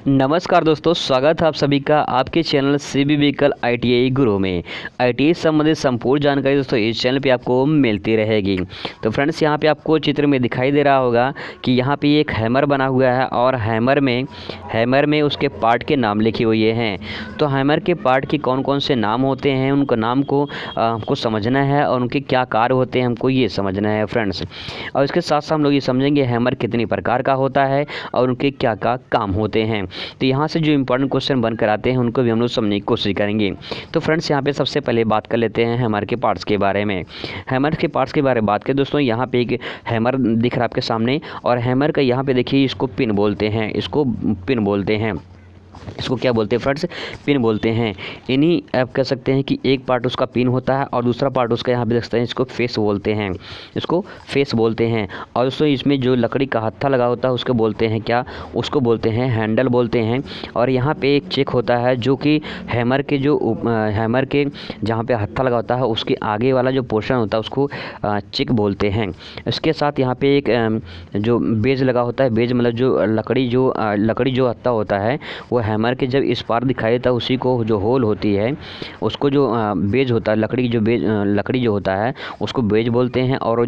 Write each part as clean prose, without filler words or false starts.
नमस्कार दोस्तों, स्वागत है आप सभी का आपके चैनल सीबी व्हीकल ITI गुरु में। ITI संबंधित संपूर्ण जानकारी दोस्तों इस चैनल पे आपको मिलती रहेगी। तो फ्रेंड्स, यहाँ पे आपको चित्र में दिखाई दे रहा होगा कि यहाँ पे एक हैमर बना हुआ है और हैमर में उसके पार्ट के नाम लिखे हुए हैं। तो हैमर के पार्ट के कौन कौन से नाम होते हैं, उनका नाम को हमको समझना है और उनके क्या कार्य होते हैं हमको ये समझना है फ्रेंड्स। और इसके साथ साथ हम लोग ये समझेंगे हैमर कितनी प्रकार का होता है और उनके क्या क्या काम होते हैं। तो यहाँ से जो इम्पोर्टेंट क्वेश्चन बनकर आते हैं उनको भी हम लोग समझने की कोशिश करेंगे। तो फ्रेंड्स, यहाँ पे सबसे पहले बात कर लेते हैं हैमर के पार्ट्स के बारे में। हैमर के पार्ट्स के बारे में बात करें दोस्तों, यहाँ पे एक हैमर दिख रहा है आपके सामने और हैमर का यहाँ पे देखिए इसको पिन बोलते हैं, इसको क्या बोलते हैं फ्रेंड्स, पिन बोलते हैं। इन्हीं आप कह सकते हैं कि एक पार्ट उसका पिन होता है और दूसरा पार्ट उसका यहाँ पे देख सकते हैं इसको फेस बोलते हैं। और दोस्तों इसमें जो लकड़ी का हत्था लगा होता है उसको बोलते हैं क्या, उसको बोलते हैं हैंडल बोलते हैं। और यहाँ पे एक चेक होता है जो कि हैमर के जहाँ पे हत्था लगा होता है उसके आगे वाला जो पोर्शन होता है उसको चेक बोलते हैं। इसके साथ यहाँ पे एक जो बेज लगा होता है, बेज मतलब जो लकड़ी जो हत्था होता है वो हैमर के जब इस पार दिखाई देता है उसी को जो होल होती है उसको जो बेज होता है, लकड़ी जो होता है उसको बेज बोलते हैं। और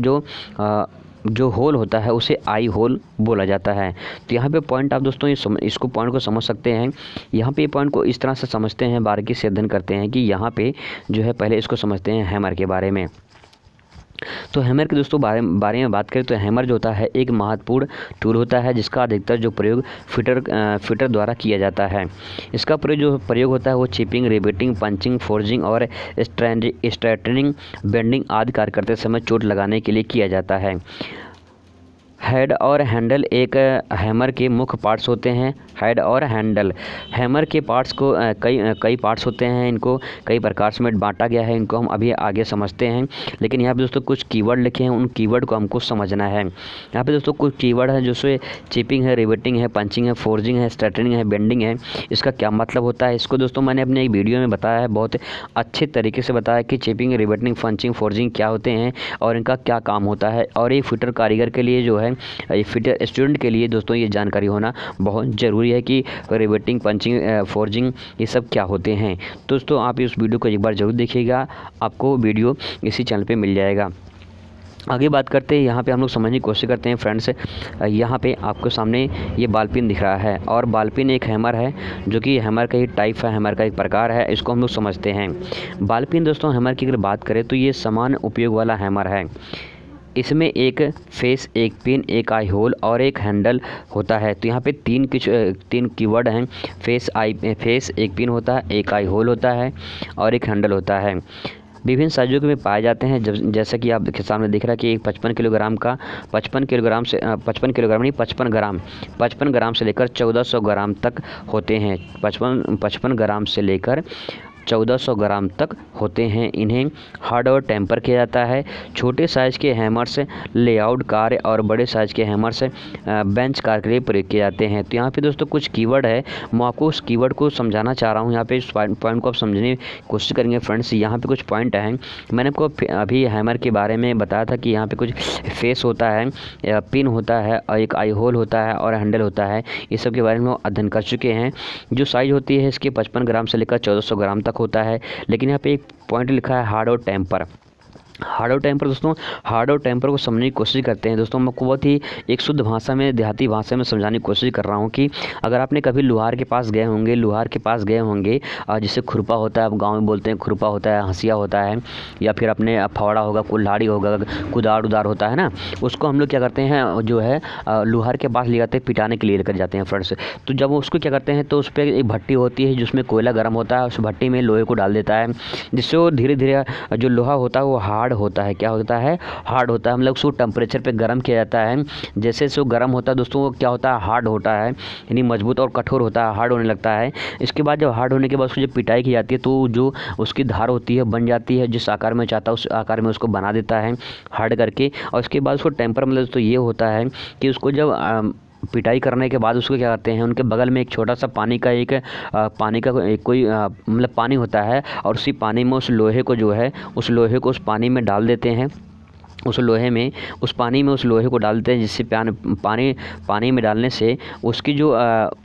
जो होल होता है उसे आई होल बोला जाता है। तो यहाँ पे पॉइंट आप दोस्तों इसको पॉइंट को समझ सकते हैं। यहाँ पे पॉइंट को इस तरह से समझते हैं, बारीकी से अध्ययन करते हैं कि यहाँ पे जो है पहले इसको समझते हैं हैमर के बारे में। तो हैमर के दोस्तों बारे में बात करें तो हैमर जो होता है एक महत्वपूर्ण टूल होता है जिसका अधिकतर जो प्रयोग फिटर द्वारा किया जाता है। इसका प्रयोग होता है वो चिपिंग, रिवेटिंग, पंचिंग, फोर्जिंग और स्ट्रेटनिंग, बेंडिंग आदि कार्य करते समय चोट लगाने के लिए किया जाता है। हेड और हैंडल एक हैमर के मुख्य पार्ट्स होते हैं। हेड और हैंडल हैमर के पार्ट्स को कई पार्ट्स होते हैं, इनको कई प्रकार से बांटा गया है, इनको हम अभी आगे समझते हैं। लेकिन यहाँ पे दोस्तों कुछ कीवर्ड लिखे हैं, उन कीवर्ड को हमको समझना है। यहाँ पे दोस्तों कुछ कीवर्ड है जैसे चिपिंग है, रिवेटिंग है, पंचिंग है, फोर्जिंग है, स्ट्रेटनिंग है, बेंडिंग है। इसका क्या मतलब होता है इसको दोस्तों मैंने अपने एक वीडियो में बताया है, बहुत अच्छे तरीके से बताया कि चिपिंग, रिवेटिंग, पंचिंग, फोर्जिंग क्या होते हैं और इनका क्या काम होता है। और एक फिटर कारीगर के लिए जो है, फिटर स्टूडेंट के लिए दोस्तों ये जानकारी होना बहुत ज़रूरी है कि रिवेटिंग, पंचिंग, फोर्जिंग ये सब क्या होते हैं। दोस्तों आप इस वीडियो को एक बार ज़रूर देखिएगा, आपको वीडियो इसी चैनल पे मिल जाएगा। आगे बात करते हैं, यहाँ पे हम लोग समझने की कोशिश करते हैं फ्रेंड्स। यहाँ पे आपको सामने ये बाल पिन दिख रहा है और बाल पिन एक हैमर है जो कि हैमर का ही टाइप है, हैमर का एक प्रकार है, इसको हम लोग समझते हैं। बाल पिन दोस्तों हैमर की अगर बात करें तो ये समान उपयोग वाला हैमर है। इसमें एक फेस, एक पिन, एक आई होल और एक हैंडल होता है। तो यहाँ पे तीन कीवर्ड हैं, फेस, एक पिन होता है, एक आई होल होता है और एक हैंडल होता है। विभिन्न साइजों में पाए जाते हैं, जैसा कि आप सामने दिख रहा है कि एक 55 किलोग्राम का 55 ग्राम से लेकर 1400 ग्राम तक होते हैं। 55 ग्राम से लेकर 1400 ग्राम तक होते हैं। इन्हें हार्ड और टेम्पर किया जाता है। छोटे साइज़ के हैमर्स लेआउट कार्य और बड़े साइज़ के हैमर्स बेंच कार्य के लिए प्रयोग किए जाते हैं। तो यहाँ पे दोस्तों कुछ कीवर्ड है, मैं आपको उस कीवर्ड को समझाना चाह रहा हूँ। यहाँ पे इस पॉइंट को आप समझने की कोशिश करेंगे फ्रेंड्स। यहाँ पे कुछ पॉइंट हैं, मैंने आपको अभी हैमर के बारे में बताया था कि यहाँ पे कुछ फेस होता है, पिन होता है और एक आई होल होता है और हैंडल होता है। इस सब के बारे में अध्ययन कर चुके हैं। जो साइज़ होती है इसकी 55 ग्राम से लेकर 1400 ग्राम तक होता है। लेकिन यहाँ पे एक पॉइंट लिखा है हार्ड और टेम्पर। हार्ड और टेम्पर दोस्तों, हार्ड और टेम्पर को समझने की कोशिश करते हैं दोस्तों। मैं आपको बहुत ही एक शुद्ध भाषा में, देहाती भाषा में समझाने की कोशिश कर रहा हूँ कि अगर आपने कभी लोहार के पास गए होंगे, जिसे खुरपा होता है, आप गाँव में बोलते हैं खुरपा होता है, हंसिया होता है, या फिर अपने फावड़ा होगा, कुल्हाड़ी होगा, कुदार उदार होता है ना, उसको हम लोग क्या करते हैं जो है लोहार के पास ले जाते हैं, पिटाने के लिए लेकर जाते हैं फ्रेंड्स। तो जब उसको क्या करते हैं तो उस पर एक भट्टी होती है जिसमें कोयला गर्म होता है, उस भट्टी में लोहे को डाल देता है जिससे वो धीरे धीरे जो लोहा होता है वो हार्ड होता है। क्या होता है? हार्ड होता है। हम लोग उसको टेम्परेचर पे गर्म किया जाता है, जैसे से वो गर्म होता है दोस्तों वो क्या होता है, हार्ड होता है, यानी मजबूत और कठोर होता है, हार्ड होने लगता है। इसके बाद जब हार्ड होने के बाद उसको जब पिटाई की जाती है तो जो उसकी धार होती है बन जाती है, जिस आकार में चाहता है उस आकार में उसको बना देता है हार्ड करके। और उसके बाद उसको टेम्पर मतलब दोस्तों ये होता है कि उसको जब पिटाई करने के बाद उसको क्या करते हैं, उनके बगल में एक छोटा सा पानी का कोई मतलब पानी होता है और उसी पानी में उस लोहे को उस पानी में डाल देते हैं उस लोहे में, उस पानी में उस लोहे को डालते हैं, जिससे पानी में डालने से उसकी जो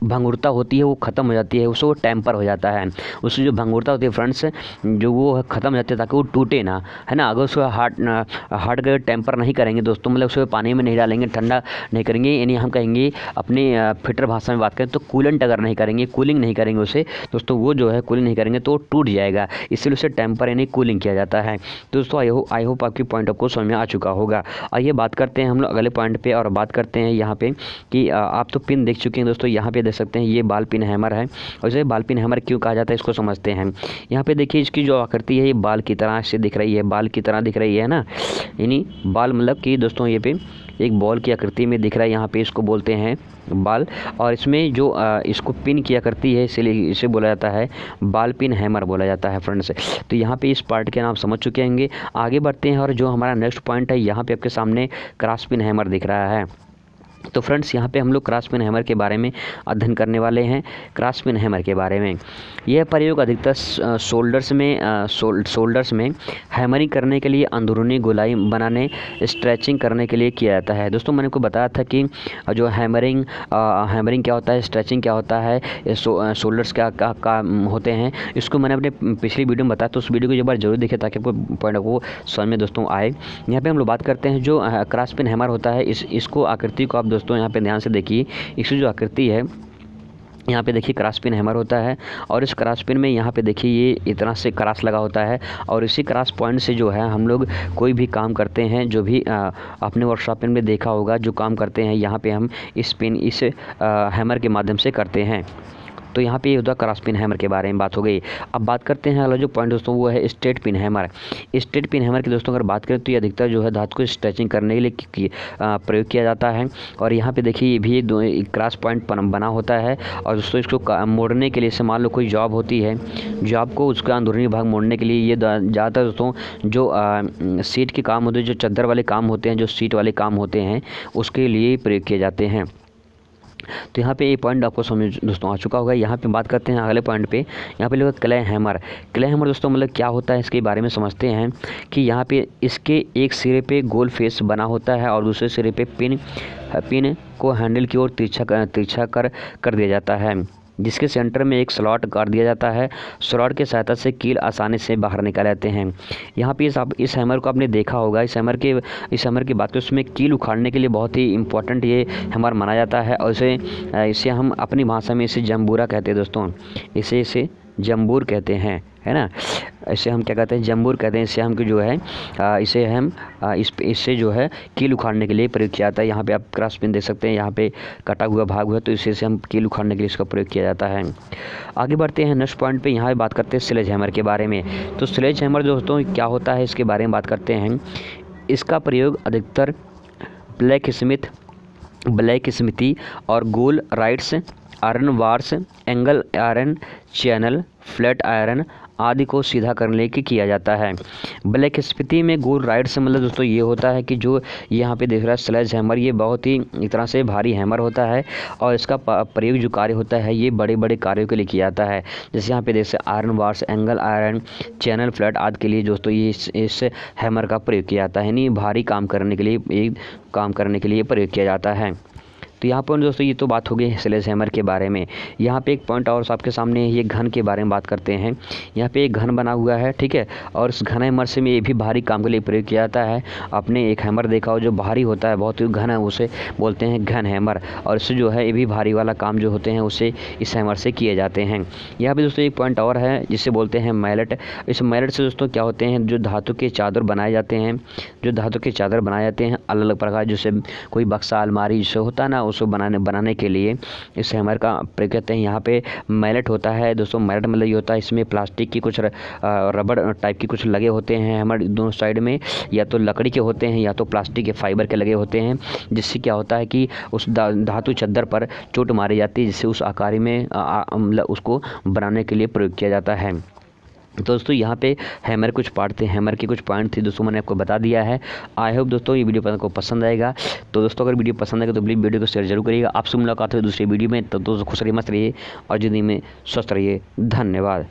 भंगुरता होती है वो ख़त्म हो जाती है, उससे वो टेम्पर हो जाता है। उसकी जो भंगुरता होती है फ्रेंड्स, जो वो ख़त्म हो जाती है ताकि वो टूटे ना, है ना। अगर उसको हार्ड कर टेम्पर नहीं करेंगे दोस्तों, मतलब उसको पानी में नहीं डालेंगे, ठंडा नहीं करेंगे, यानी हम कहेंगे अपनी फिटर भाषा में बात करें तो कूलेंट अगर नहीं करेंगे, कूलिंग नहीं करेंगे उसे दोस्तों, वो जो है कूलिंग नहीं करेंगे तो वो टूट जाएगा, इसलिए उसे टेम्पर यानी कूलिंग किया जाता है। दोस्तों आई होप आपकी पॉइंट आपको समझ में आ चुका होगा। आइए बात करते हैं हम लोग अगले पॉइंट पे, और बात करते हैं यहाँ पे कि आप तो पिन देख चुके हैं दोस्तों, यहाँ पे देख सकते हैं ये बाल पिन हैमर है, और इसे बाल पिन हैमर क्यों कहा जाता है इसको समझते हैं। यहाँ पे देखिए इसकी जो आकृति है ये बाल की तरह से दिख रही है, बाल की तरह दिख रही है ना, यानी बाल मतलब कि दोस्तों ये पे एक बॉल की आकृति में दिख रहा है, यहाँ पे इसको बोलते हैं बाल। और इसमें जो इसको पिन की आकृति है, इसलिए इसे बोला जाता है बाल पिन हैमर बोला जाता है फ्रेंड्स। तो यहाँ पे इस पार्ट के नाम समझ चुके होंगे। आगे बढ़ते हैं और जो हमारा नेक्स्ट पॉइंट है, यहाँ पे आपके सामने क्रॉस पिन हैमर दिख रहा है। तो फ्रेंड्स यहाँ पे हम लोग क्रॉस पिन हैमर के बारे में अध्ययन करने वाले हैं। क्रॉस पिन हैमर के बारे में, यह प्रयोग अधिकतर शोल्डर्स में हैमरिंग करने के लिए, अंदरूनी गोलाई बनाने, स्ट्रेचिंग करने के लिए किया जाता है। दोस्तों मैंने आपको बताया था कि जो हैमरिंग क्या होता है, स्ट्रेचिंग क्या होता है, शोल्डर्स क्या होते हैं, इसको मैंने अपने पिछली वीडियो में बताया, तो उस वीडियो को एक बार जरूर देखें ताकि आपको पॉइंट को समझ में दोस्तों आए। यहाँ पे हम लोग बात करते हैं जो क्रॉस पिन हैमर होता है, इसको आकृति को आप दोस्तों यहाँ पे ध्यान से देखिए, इसकी जो आकृति है यहाँ पे देखिए क्रॉस पिन हैमर होता है, और इस क्रॉस पिन में यहाँ पे देखिए ये इतना से क्रॉस लगा होता है, और इसी क्रॉस पॉइंट से जो है हम लोग कोई भी काम करते हैं, जो भी अपने वर्कशॉप में देखा होगा जो काम करते हैं, यहाँ पे हम इस हैमर के माध्यम से करते हैं। तो यहाँ पे ये होता है क्रॉस पिन हैमर के बारे में बात हो गई। अब बात करते हैं अगला जो पॉइंट दोस्तों वो है straight pin hammer. Straight pin hammer की दोस्तों अगर बात करें तो ये अधिकतर जो है धातु को स्ट्रेचिंग करने के लिए प्रयोग किया जाता है। और यहाँ पे देखिए ये भी दो क्रॉस पॉइंट बना होता है, और दोस्तों इसको मोड़ने के लिए, जैसे मान लो कोई जॉब होती है, जॉब को उसका अंदरूनी भाग मोड़ने के लिए ये ज़्यादातर दोस्तों जो सीट के काम होते हैं, जो चादर वाले काम होते हैं, जो सीट वाले काम होते हैं, उसके लिए प्रयोग किए जाते हैं। तो यहाँ पे ये पॉइंट आपको समझ दोस्तों आ चुका होगा। यहाँ पे बात करते हैं अगले पॉइंट पे। यहाँ पे लोग क्ले हैमर दोस्तों मतलब क्या होता है इसके बारे में समझते हैं कि यहाँ पे इसके एक सिरे पे गोल फेस बना होता है, और दूसरे सिरे पे पिन को हैंडल की ओर तिरछा कर दिया जाता है, जिसके सेंटर में एक स्लॉट कर दिया जाता है। स्लॉट की सहायता से कील आसानी से बाहर निकाल जाते हैं। यहाँ पे इस हैमर को आपने देखा होगा, इस हैमर की बात करें उसमें कील उखाड़ने के लिए बहुत ही इंपॉर्टेंट ये हैमर माना जाता है, और इसे हम अपनी भाषा में इसे जम्बूरा कहते हैं दोस्तों, इसे जम्बूर कहते हैं, है ना। इसे हम क्या कहते हैं, जम्बूर कहते हैं। इससे हम जो है इससे जो है कील उखाड़ने के लिए प्रयोग किया जाता है। यहाँ पे आप क्रॉस पिन देख सकते हैं, यहाँ पे कटा हुआ भाग हुआ, तो इसे हम कील उखाड़ने के लिए इसका प्रयोग किया जाता है। आगे बढ़ते हैं नेक्स्ट पॉइंट पे। यहाँ पे बात करते हैं स्लेज हैमर के बारे में। तो स्लेज हैमर दोस्तों क्या होता है इसके बारे में बात करते हैं। इसका प्रयोग अधिकतर ब्लैक स्मिथी और गोल राइट्स, iron bars, angle iron, channel, flat iron आदि को सीधा करने के किया जाता है। ब्लैक स्मिथी में गोल राइट से मतलब दोस्तों ये होता है कि जो यहाँ पे देख रहा है स्लेज हैमर, ये बहुत ही एक तरह से भारी हैमर होता है, और इसका प्रयोग जो कार्य होता है ये बड़े बड़े कार्यों के लिए किया जाता है। जैसे यहाँ पे देख सकते iron bars, angle iron, channel, flat आदि के लिए दोस्तों ये इस हैमर का प्रयोग किया जाता है, यानी भारी काम करने के लिए प्रयोग किया जाता है। तो यहाँ पर दोस्तों ये तो बात हो गई स्लेज हैमर के बारे में। यहाँ पे एक पॉइंट और आपके सामने ये घन के बारे में बात करते हैं। यहाँ पे एक घन बना हुआ है, ठीक है, और इस घन हैमर से में ये भी भारी काम के लिए प्रयोग किया जाता है। आपने एक हैमर देखा हो जो भारी होता है, बहुत ही घन है, उसे बोलते हैं घन हैमर, और इससे जो है ये भी भारी वाला काम जो होते हैं उसे इस हैमर से किए जाते हैं। यहाँ पे दोस्तों एक पॉइंट और है जिसे बोलते हैं मैलेट। इस मैलेट से दोस्तों क्या होते हैं, जो धातु के चादर बनाए जाते हैं, अलग अलग प्रकार, जैसे कोई बक्सा, अलमारी जैसे होता है ना, उसको बनाने के लिए इस हैमर का प्रयोग करते हैं। यहाँ पे मैलेट होता है दोस्तों। मैलेट मतलब ये होता है, इसमें प्लास्टिक की कुछ रबड़ टाइप की कुछ लगे होते हैं हैमर दोनों साइड में, या तो लकड़ी के होते हैं या तो प्लास्टिक के फाइबर के लगे होते हैं, जिससे क्या होता है कि उस धातु चादर पर चोट मारी जाती है, जिससे उस आकार में मतलब उसको बनाने के लिए प्रयोग किया जाता है। दोस्तों यहाँ पे हैमर कुछ पार्ट थे, हैमर के कुछ पॉइंट थे दोस्तों, मैंने आपको बता दिया है। आई होप दोस्तों ये वीडियो आपको पसंद आएगा। तो दोस्तों अगर वीडियो पसंद आएगा तो प्लीज़ वीडियो को शेयर जरूर करिएगा। आपसे मुलाकात हो दूसरी वीडियो में, तब दोस्तों खुश रहिए, मस्त रहिए और जिंदगी में स्वस्थ रहिए। धन्यवाद।